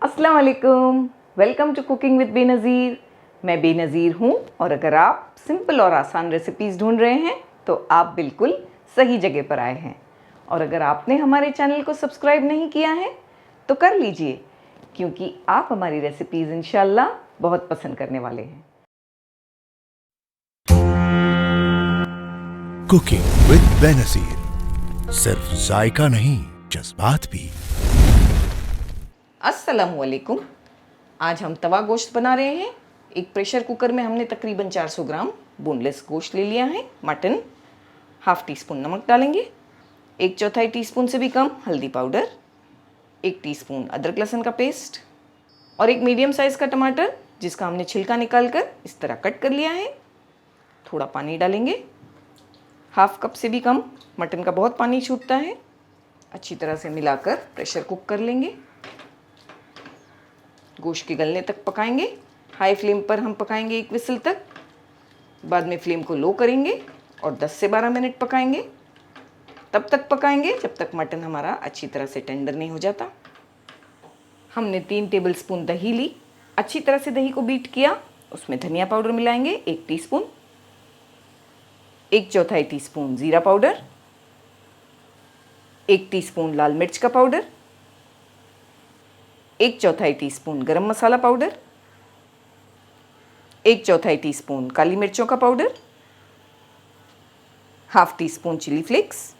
अस्सलाम वालेकुम, welcome to cooking with Benazir. मैं बेनज़ीर हूँ और अगर आप सिंपल और आसान रेसिपीज़ ढूंढ रहे हैं तो आप बिल्कुल सही जगह पर आए हैं। और अगर आपने हमारे चैनल को सब्सक्राइब नहीं किया है तो कर लीजिए, क्योंकि आप हमारी रेसिपीज़ इंशाल्लाह बहुत पसंद करने वाले हैं। कुकिंग विद बेनज़ीर, सिर्फ जायका नहीं जज्बात भी। अस्सलाम वालेकुम। आज हम तवा गोश्त बना रहे हैं। एक प्रेशर कुकर में हमने तकरीबन 400 ग्राम बोनलेस गोश्त ले लिया है। मटन, हाफ टी स्पून नमक डालेंगे, 1/4 टीस्पून से भी कम हल्दी पाउडर, 1 टीस्पून अदरक लहसुन का पेस्ट और एक मीडियम साइज़ का टमाटर जिसका हमने छिलका निकाल कर इस तरह कट कर लिया है। थोड़ा पानी डालेंगे, हाफ कप से भी कम। मटन का बहुत पानी छूटता है। अच्छी तरह से मिलाकर प्रेशर कुक कर लेंगे। गोश्त के गलने तक पकाएंगे। हाई फ्लेम पर हम पकाएंगे 1 विसल तक। बाद में फ्लेम को लो करेंगे और 10 से 12 मिनट पकाएंगे। तब तक पकाएंगे जब तक मटन हमारा अच्छी तरह से टेंडर नहीं हो जाता। हमने 3 टेबलस्पून दही ली। अच्छी तरह से दही को बीट किया। उसमें धनिया पाउडर मिलाएंगे 1 टीस्पून, 1/4 टीस्पून ज़ीरा पाउडर, 1 टीस्पून लाल मिर्च का पाउडर, 1/4 टीस्पून गरम मसाला पाउडर, 1/4 टीस्पून काली मिर्चों का powder, half teaspoon chilli flakes,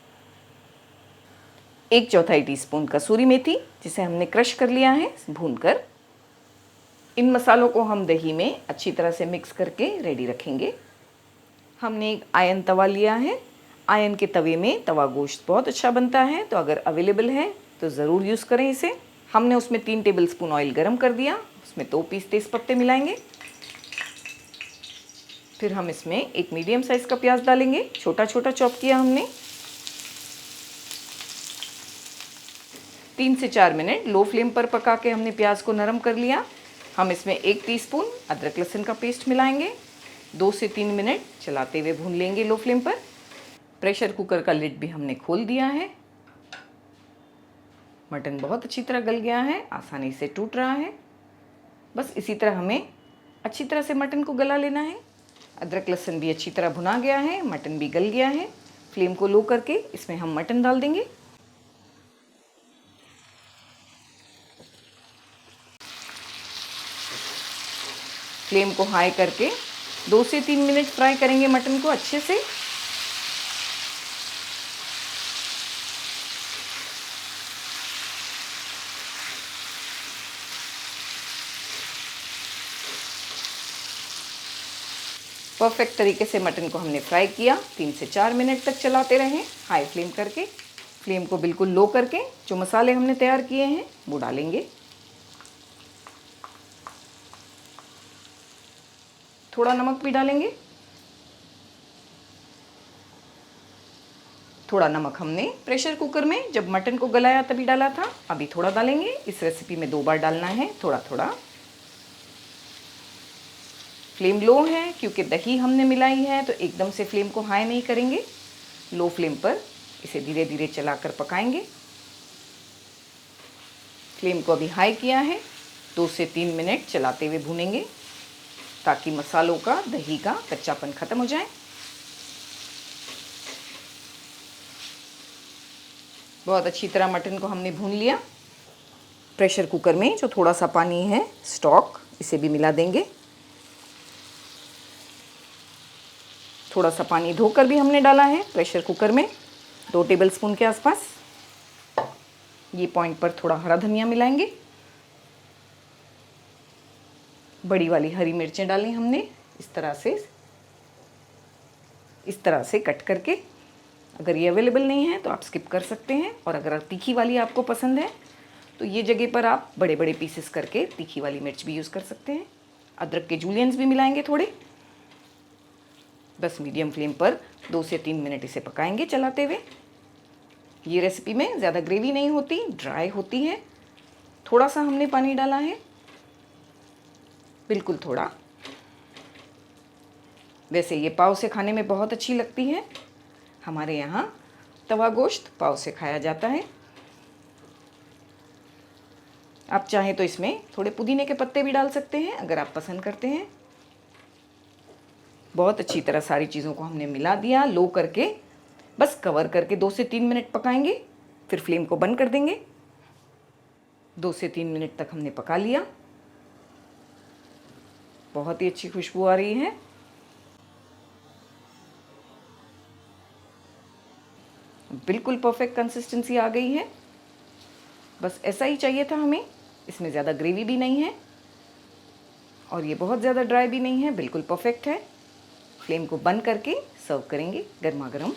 1/4 teaspoon kasuri methi जिसे हमने क्रश कर लिया है भूनकर। इन मसालों को हम दही में अच्छी तरह से मिक्स करके रेडी रखेंगे। हमने एक आयन तवा लिया है। आयन के तवे में तवा गोश्त बहुत अच्छा बनता है, तो अगर अवेलेबल है तो ज़रूर यूज़ करें इसे। हमने उसमें 3 टेबलस्पून ऑयल गरम कर दिया। उसमें 2 पीस तेज़ पत्ते मिलाएंगे। फिर हम इसमें एक मीडियम साइज़ का प्याज डालेंगे, छोटा छोटा चॉप किया हमने। 3 से 4 मिनट लो फ्लेम पर पका के हमने प्याज को नरम कर लिया। हम इसमें 1 टीस्पून अदरक लहसुन का पेस्ट मिलाएंगे। 2 से 3 मिनट चलाते हुए भून लेंगे लो फ्लेम पर। प्रेशर कुकर का लिड भी हमने खोल दिया है। मटन बहुत अच्छी तरह गल गया है, आसानी से टूट रहा है। बस इसी तरह हमें अच्छी तरह से मटन को गला लेना है। अदरक लहसुन भी अच्छी तरह भुना गया है, मटन भी गल गया है। फ्लेम को लो करके इसमें हम मटन डाल देंगे। फ्लेम को हाई करके 2 से 3 मिनट फ्राई करेंगे मटन को अच्छे से। परफेक्ट तरीके से मटन को हमने फ्राई किया। 3 से 4 मिनट तक चलाते रहें हाई फ्लेम करके। फ्लेम को बिल्कुल लो करके जो मसाले हमने तैयार किए हैं वो डालेंगे। थोड़ा नमक भी डालेंगे। थोड़ा नमक हमने प्रेशर कुकर में जब मटन को गलाया तभी डाला था, अभी थोड़ा डालेंगे। इस रेसिपी में 2 बार डालना है, थोड़ा थोड़ा। फ्लेम लो है क्योंकि दही हमने मिलाई है, तो एकदम से फ्लेम को हाई नहीं करेंगे। लो फ्लेम पर इसे धीरे धीरे चलाकर पकाएंगे। फ्लेम को अभी हाई किया है। 2 से 3 मिनट चलाते हुए भूनेंगे ताकि मसालों का, दही का कच्चापन ख़त्म हो जाए। बहुत अच्छी तरह मटन को हमने भून लिया। प्रेशर कुकर में जो थोड़ा सा पानी है स्टॉक, इसे भी मिला देंगे। थोड़ा सा पानी धोकर भी हमने डाला है प्रेशर कुकर में, 2 टेबलस्पून के आसपास। ये पॉइंट पर थोड़ा हरा धनिया मिलाएंगे। बड़ी वाली हरी मिर्चें डाली हमने इस तरह से कट करके। अगर ये अवेलेबल नहीं है तो आप स्किप कर सकते हैं, और अगर तीखी वाली आपको पसंद है तो ये जगह पर आप बड़े बड़े पीसेस करके तीखी वाली मिर्च भी यूज़ कर सकते हैं। अदरक के जूलियंस भी मिलाएंगे थोड़े। बस मीडियम फ्लेम पर 2 से 3 मिनट इसे पकाएंगे चलाते हुए। ये रेसिपी में ज़्यादा ग्रेवी नहीं होती, ड्राई होती है। थोड़ा सा हमने पानी डाला है, बिल्कुल थोड़ा। वैसे ये पाव से खाने में बहुत अच्छी लगती है। हमारे यहाँ तवा गोश्त पाव से खाया जाता है। आप चाहें तो इसमें थोड़े पुदीने के पत्ते भी डाल सकते हैं अगर आप पसंद करते हैं। बहुत अच्छी तरह सारी चीज़ों को हमने मिला दिया। लो करके बस कवर करके 2 से 3 मिनट पकाएंगे, फिर फ्लेम को बंद कर देंगे। 2 से 3 मिनट तक हमने पका लिया। बहुत ही अच्छी खुशबू आ रही है। बिल्कुल परफेक्ट कंसिस्टेंसी आ गई है। बस ऐसा ही चाहिए था हमें। इसमें ज़्यादा ग्रेवी भी नहीं है और ये बहुत ज़्यादा ड्राई भी नहीं है, बिल्कुल परफेक्ट है। फ्लेम को बंद करके सर्व करेंगे गर्मा गर्म।